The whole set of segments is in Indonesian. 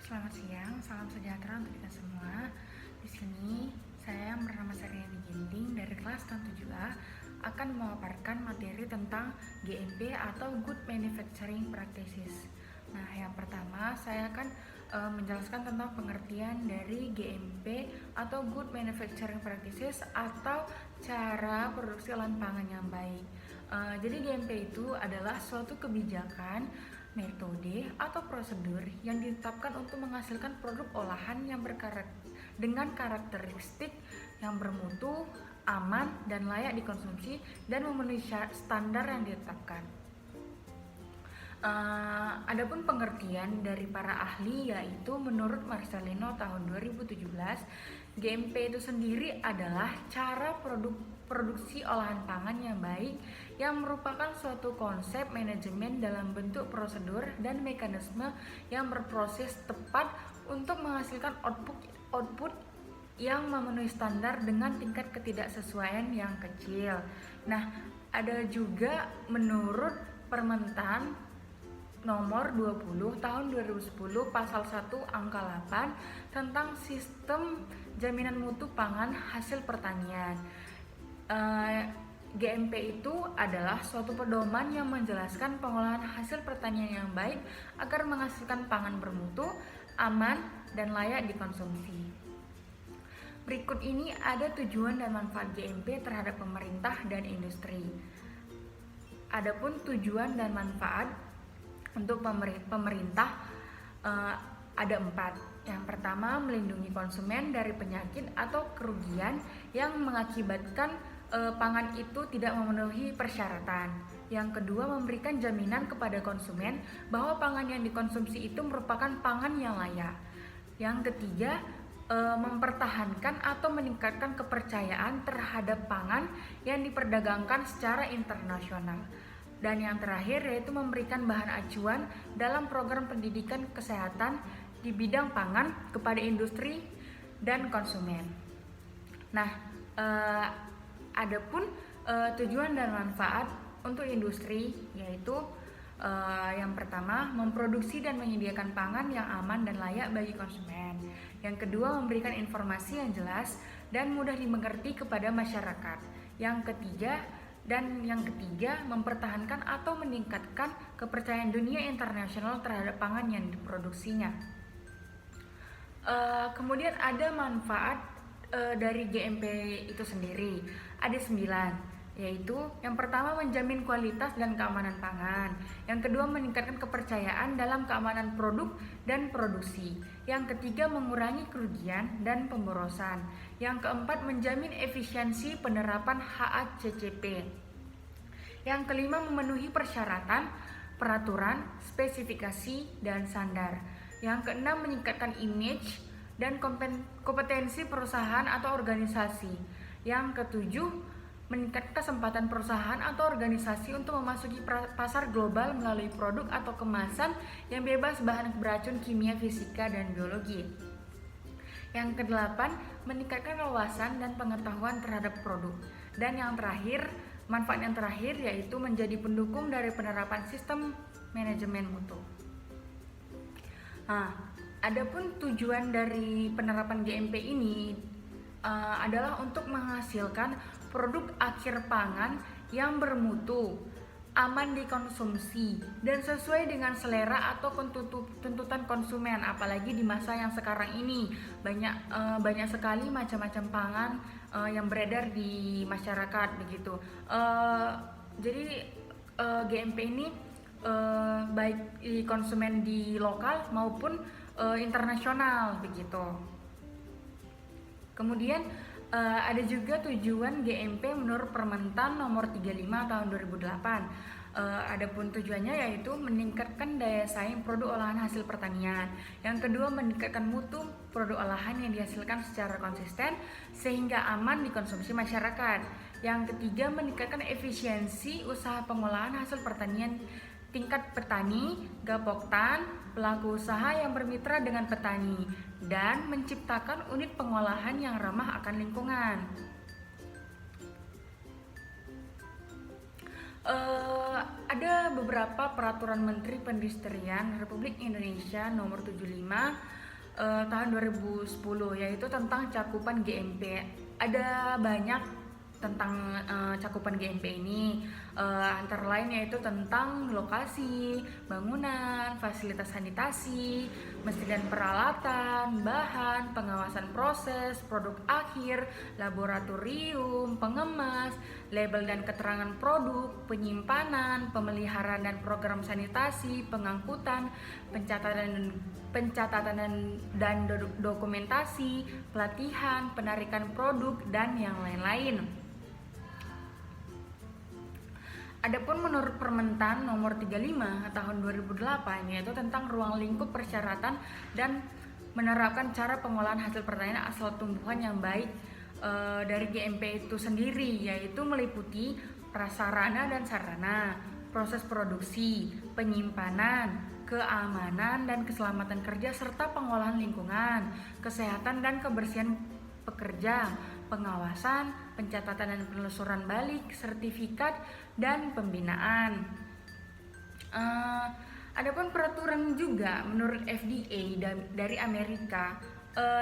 Selamat siang, salam sejahtera untuk kita semua. Di sini saya bernama Saryani Ginting dari kelas 7A akan memaparkan materi tentang GMP atau Good Manufacturing Practices. Nah, yang pertama saya akan menjelaskan tentang pengertian dari GMP atau Good Manufacturing Practices atau cara produksi olahan pangan yang baik. Jadi GMP itu adalah suatu kebijakan, metode atau prosedur yang ditetapkan untuk menghasilkan produk olahan yang dengan karakteristik yang bermutu, aman, dan layak dikonsumsi dan memenuhi standar yang ditetapkan. Adapun pengertian dari para ahli yaitu menurut Marcelino tahun 2017, GMP itu sendiri adalah cara produksi olahan pangan yang baik yang merupakan suatu konsep manajemen dalam bentuk prosedur dan mekanisme yang berproses tepat untuk menghasilkan output yang memenuhi standar dengan tingkat ketidaksesuaian yang kecil. Nah, ada juga menurut Permentan nomor 20 tahun 2010 pasal 1 angka 8 tentang sistem jaminan mutu pangan hasil pertanian. GMP itu adalah suatu pedoman yang menjelaskan pengolahan hasil pertanian yang baik agar menghasilkan pangan bermutu, aman, dan layak dikonsumsi. Berikut ini ada tujuan dan manfaat GMP terhadap pemerintah dan industri. Adapun tujuan dan manfaat untuk pemerintah ada 4. Yang pertama, melindungi konsumen dari penyakit atau kerugian yang mengakibatkan pangan itu tidak memenuhi persyaratan. Yang kedua, memberikan jaminan kepada konsumen bahwa pangan yang dikonsumsi itu merupakan pangan yang layak. Yang ketiga, mempertahankan atau meningkatkan kepercayaan terhadap pangan yang diperdagangkan secara internasional. Dan yang terakhir yaitu memberikan bahan acuan dalam program pendidikan kesehatan di bidang pangan kepada industri dan konsumen. Nah, adapun tujuan dan manfaat untuk industri yaitu yang pertama, memproduksi dan menyediakan pangan yang aman dan layak bagi konsumen. Yang kedua, memberikan informasi yang jelas dan mudah dimengerti kepada masyarakat. Yang ketiga, mempertahankan atau meningkatkan kepercayaan dunia internasional terhadap pangan yang diproduksinya. Kemudian ada manfaat dari GMP itu sendiri. Ada 9, yaitu yang pertama, menjamin kualitas dan keamanan pangan. Yang kedua, meningkatkan kepercayaan dalam keamanan produk dan produksi. Yang ketiga, mengurangi kerugian dan pemborosan. Yang keempat, menjamin efisiensi penerapan HACCP. Yang kelima, memenuhi persyaratan, peraturan, spesifikasi, dan standar. Yang keenam, meningkatkan image dan kompetensi perusahaan atau organisasi. Yang ketujuh, meningkatkan kesempatan perusahaan atau organisasi untuk memasuki pasar global melalui produk atau kemasan yang bebas bahan beracun kimia, fisika, dan biologi. Yang kedelapan, meningkatkan wawasan dan pengetahuan terhadap produk. Dan yang terakhir, manfaat yang terakhir yaitu menjadi pendukung dari penerapan sistem manajemen mutu. Adapun tujuan dari penerapan GMP ini adalah untuk menghasilkan produk akhir pangan yang bermutu, aman dikonsumsi, dan sesuai dengan selera atau tuntutan konsumen. Apalagi di masa yang sekarang ini banyak sekali macam-macam pangan yang beredar di masyarakat begitu. Jadi GMP ini baik di konsumen di lokal maupun internasional begitu. Kemudian ada juga tujuan GMP menurut Permentan nomor 35 tahun 2008. Adapun tujuannya yaitu meningkatkan daya saing produk olahan hasil pertanian. Yang kedua, meningkatkan mutu produk olahan yang dihasilkan secara konsisten sehingga aman dikonsumsi masyarakat. Yang ketiga, meningkatkan efisiensi usaha pengolahan hasil pertanian tingkat petani, gapoktan, pelaku usaha yang bermitra dengan petani, dan menciptakan unit pengolahan yang ramah akan lingkungan. Ada beberapa peraturan Menteri Perindustrian Republik Indonesia nomor 75 tahun 2010, yaitu tentang cakupan GMP. Ada banyak tentang cakupan GMP ini, antara lain yaitu tentang lokasi, bangunan, fasilitas sanitasi, mesin dan peralatan, bahan, pengawasan proses, produk akhir, laboratorium, pengemas, label dan keterangan produk, penyimpanan, pemeliharaan dan program sanitasi, pengangkutan, pencatatan dan dokumentasi, pelatihan, penarikan produk, dan yang lain-lain. Adapun menurut Permentan nomor 35 tahun 2008, yaitu tentang ruang lingkup persyaratan dan menerapkan cara pengolahan hasil pertanian asal tumbuhan yang baik dari GMP itu sendiri, yaitu meliputi prasarana dan sarana, proses produksi, penyimpanan, keamanan dan keselamatan kerja, serta pengolahan lingkungan, kesehatan dan kebersihan pekerja, pengawasan, pencatatan dan penelusuran balik, sertifikat, dan pembinaan. Adapun peraturan juga menurut FDA dari Amerika,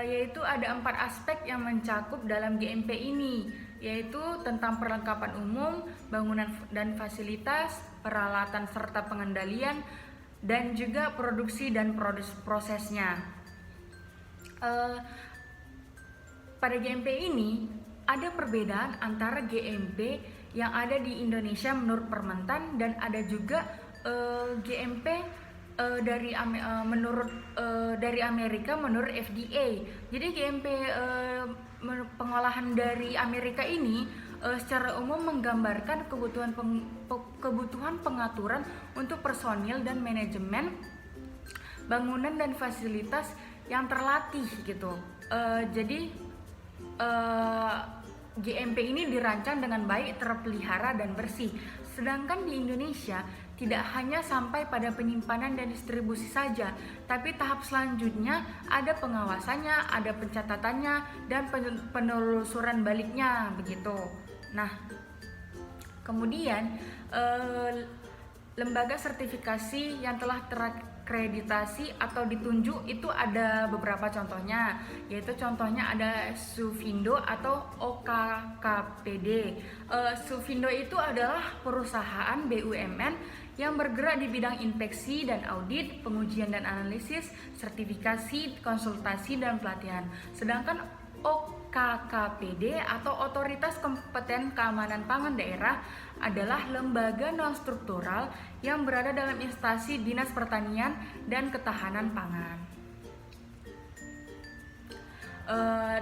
yaitu ada 4 aspek yang mencakup dalam GMP ini, yaitu tentang perlengkapan umum, bangunan dan fasilitas, peralatan serta pengendalian, dan juga produksi dan prosesnya. Pada GMP ini ada perbedaan antara GMP yang ada di Indonesia menurut Permentan dan ada juga GMP dari Amerika menurut FDA. Jadi GMP pengolahan dari Amerika ini secara umum menggambarkan kebutuhan pengaturan untuk personil dan manajemen bangunan dan fasilitas yang terlatih gitu. Jadi GMP ini dirancang dengan baik, terpelihara dan bersih. Sedangkan di Indonesia tidak hanya sampai pada penyimpanan dan distribusi saja, tapi tahap selanjutnya ada pengawasannya, ada pencatatannya, dan penelusuran baliknya begitu. Nah, kemudian lembaga sertifikasi yang telah terakreditasi atau ditunjuk itu ada beberapa contohnya, yaitu contohnya ada Sufindo atau OKKPD. Sufindo itu adalah perusahaan BUMN yang bergerak di bidang inspeksi dan audit, pengujian dan analisis, sertifikasi, konsultasi, dan pelatihan. Sedangkan OKKPD atau Otoritas Kompeten Keamanan Pangan Daerah adalah lembaga non-struktural yang berada dalam instansi Dinas Pertanian dan Ketahanan Pangan.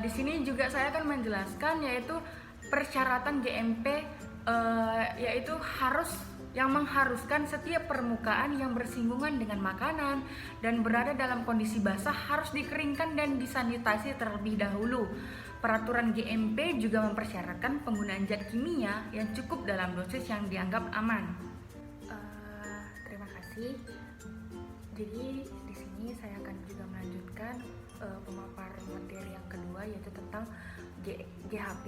Di sini juga saya akan menjelaskan yaitu persyaratan GMP, yaitu yang mengharuskan setiap permukaan yang bersinggungan dengan makanan dan berada dalam kondisi basah harus dikeringkan dan disanitasi terlebih dahulu. Peraturan GMP juga mempersyaratkan penggunaan zat kimia yang cukup dalam dosis yang dianggap aman. Terima kasih. Jadi di sini saya akan juga melanjutkan pemaparan materi yang kedua, yaitu tentang GHP.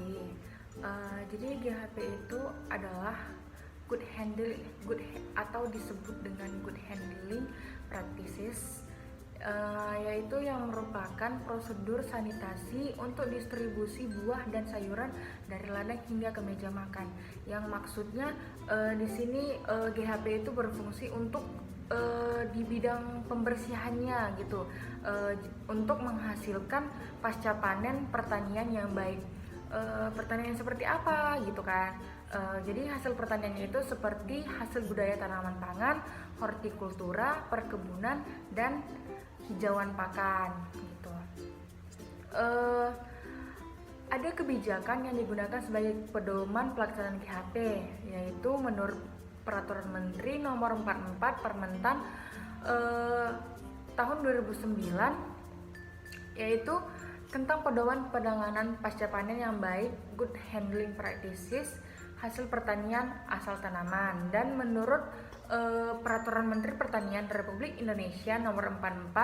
Jadi GHP itu adalah atau disebut dengan good handling practices, yaitu yang merupakan prosedur sanitasi untuk distribusi buah dan sayuran dari ladang hingga ke meja makan. Yang maksudnya di sini GHP itu berfungsi untuk di bidang pembersihannya gitu, untuk menghasilkan pasca panen pertanian yang baik. Pertanian seperti apa gitu kan? Jadi hasil pertanian itu seperti hasil budaya tanaman pangan, hortikultura, perkebunan, dan hijauan pakan gitu. Ada kebijakan yang digunakan sebagai pedoman pelaksanaan GHP, yaitu menurut Peraturan Menteri Nomor 44 Permentan tahun 2009, yaitu tentang pedoman penanganan pasca panen yang baik, good handling practices, hasil pertanian asal tanaman. Dan menurut Peraturan Menteri Pertanian Republik Indonesia Nomor 44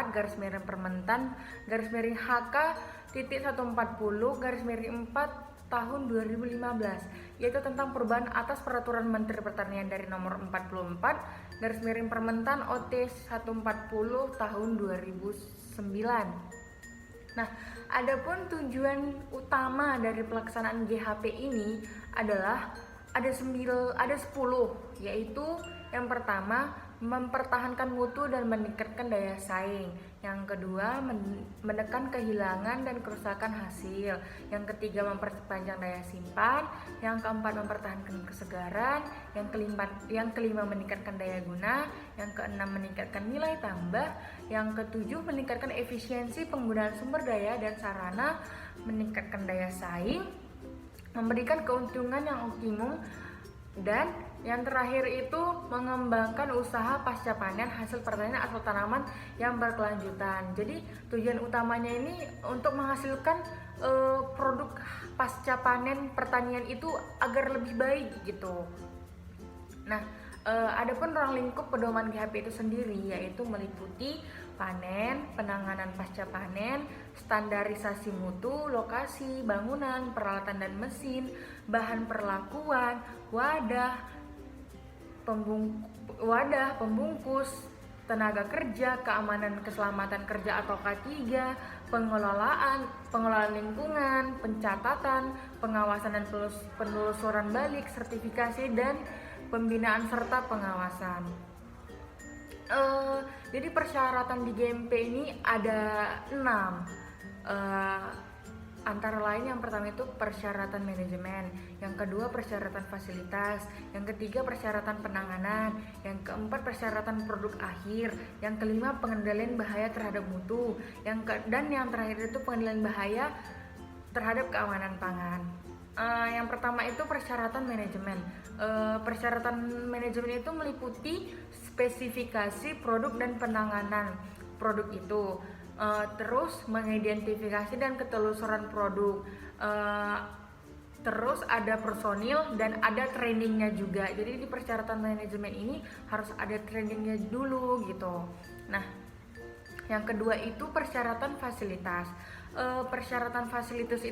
Permentan HK.140 4 tahun 2015, yaitu tentang perubahan atas Peraturan Menteri Pertanian dari nomor 44 garis miring Permentan OT 140 tahun 2009. Nah, adapun tujuan utama dari pelaksanaan GHP ini adalah ada 10, yaitu yang pertama mempertahankan mutu dan meningkatkan daya saing. Yang kedua, menekan kehilangan dan kerusakan hasil. Yang ketiga, memperpanjang daya simpan. Yang keempat, mempertahankan kesegaran. Yang kelima, meningkatkan daya guna. Yang keenam, meningkatkan nilai tambah. Yang ketujuh, meningkatkan efisiensi penggunaan sumber daya dan sarana, meningkatkan daya saing, memberikan keuntungan yang optimum, dan yang terakhir itu mengembangkan usaha pasca panen hasil pertanian atau tanaman yang berkelanjutan. Jadi tujuan utamanya ini untuk menghasilkan produk pasca panen pertanian itu agar lebih baik gitu. Nah, adapun ruang lingkup pedoman GHP itu sendiri yaitu meliputi panen, penanganan pasca panen, standarisasi mutu, lokasi, bangunan, peralatan dan mesin, bahan perlakuan, wadah, pembungkus, tenaga kerja, keamanan keselamatan kerja atau K3, pengelolaan lingkungan, pencatatan, pengawasan dan penelusuran balik, sertifikasi dan pembinaan serta pengawasan. Jadi persyaratan di GMP ini ada 6. Antara lain yang pertama itu persyaratan manajemen, yang kedua persyaratan fasilitas, yang ketiga persyaratan penanganan, yang keempat persyaratan produk akhir, yang kelima pengendalian bahaya terhadap mutu, dan yang terakhir itu pengendalian bahaya terhadap keamanan pangan. Yang pertama itu persyaratan manajemen. Persyaratan manajemen itu meliputi spesifikasi produk dan penanganan produk itu. Terus mengidentifikasi dan ketelusuran produk, terus ada personil dan ada trainingnya juga. Jadi di persyaratan manajemen ini harus ada trainingnya dulu gitu. Nah, yang kedua itu persyaratan fasilitas. Persyaratan fasilitas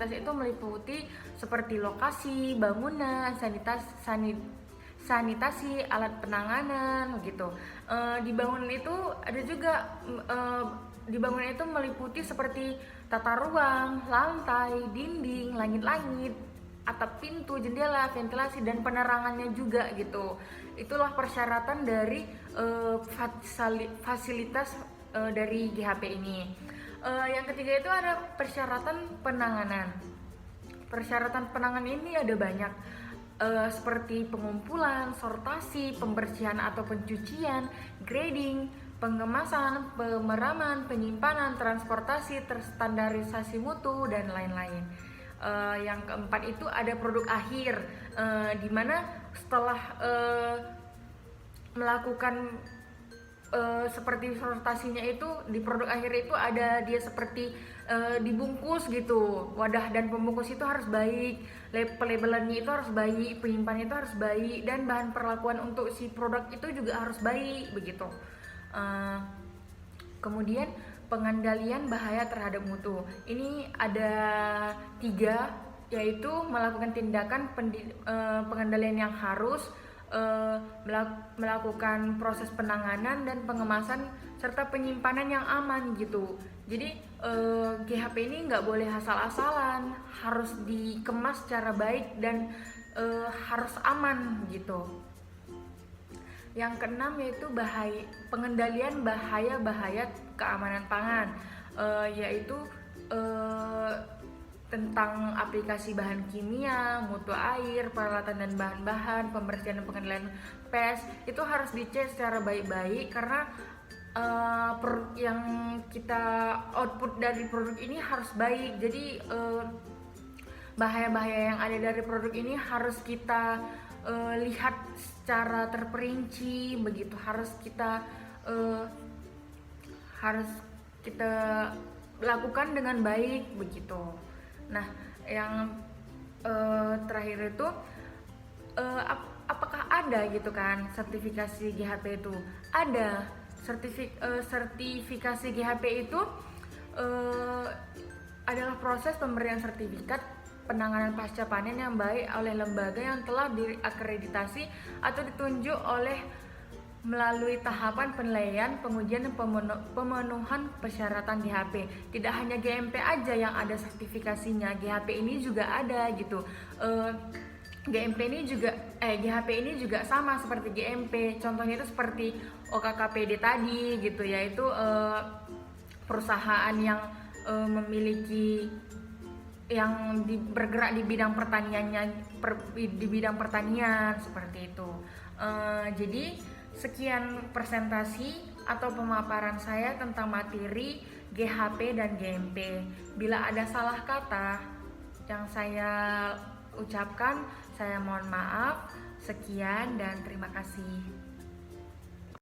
itu meliputi seperti lokasi, bangunan, sanitasi, alat penanganan gitu. Di bangunan itu meliputi seperti tata ruang, lantai, dinding, langit-langit, atap pintu, jendela, ventilasi dan penerangannya juga gitu. Itulah persyaratan dari fasilitas dari GHP ini. Yang ketiga itu ada persyaratan penanganan. Persyaratan penanganan ini ada banyak. Seperti pengumpulan, sortasi, pembersihan atau pencucian, grading, pengemasan, pemeraman, penyimpanan, transportasi, terstandarisasi mutu, dan lain-lain. Yang keempat itu ada produk akhir, di mana setelah melakukan seperti sortasinya itu di produk akhir itu ada dia seperti dibungkus gitu. Wadah dan pembungkus itu harus baik, pelabelannya itu harus baik, penyimpanannya itu harus baik, dan bahan perlakuan untuk si produk itu juga harus baik begitu. Kemudian pengendalian bahaya terhadap mutu. Ini ada 3, yaitu melakukan tindakan pengendalian yang harus, melakukan proses penanganan dan pengemasan serta penyimpanan yang aman gitu. Jadi GHP ini nggak boleh asal-asalan, harus dikemas secara baik dan harus aman gitu. Yang keenam yaitu pengendalian bahaya keamanan pangan, yaitu tentang aplikasi bahan kimia, mutu air, peralatan dan bahan-bahan, pembersihan dan pengendalian pes, itu harus dicek secara baik-baik karena yang kita output dari produk ini harus baik. Jadi bahaya-bahaya yang ada dari produk ini harus kita lihat secara terperinci begitu, harus kita lakukan dengan baik begitu. Nah, yang terakhir itu apakah ada gitu kan sertifikasi GHP itu? Ada. Sertifikasi GHP itu adalah proses pemberian sertifikat penanganan pasca panen yang baik oleh lembaga yang telah diakreditasi atau ditunjuk oleh melalui tahapan penilaian, pengujian, dan pemenuhan persyaratan GHP. Tidak hanya GMP aja yang ada sertifikasinya, GHP ini juga ada gitu. GHP ini juga sama seperti GMP. Contohnya itu seperti OKKPD tadi gitu, yaitu perusahaan yang memiliki yang bergerak di bidang pertanian seperti itu. Jadi sekian presentasi atau pemaparan saya tentang materi GHP dan GMP. Bila ada salah kata yang saya ucapkan, saya mohon maaf. Sekian dan terima kasih.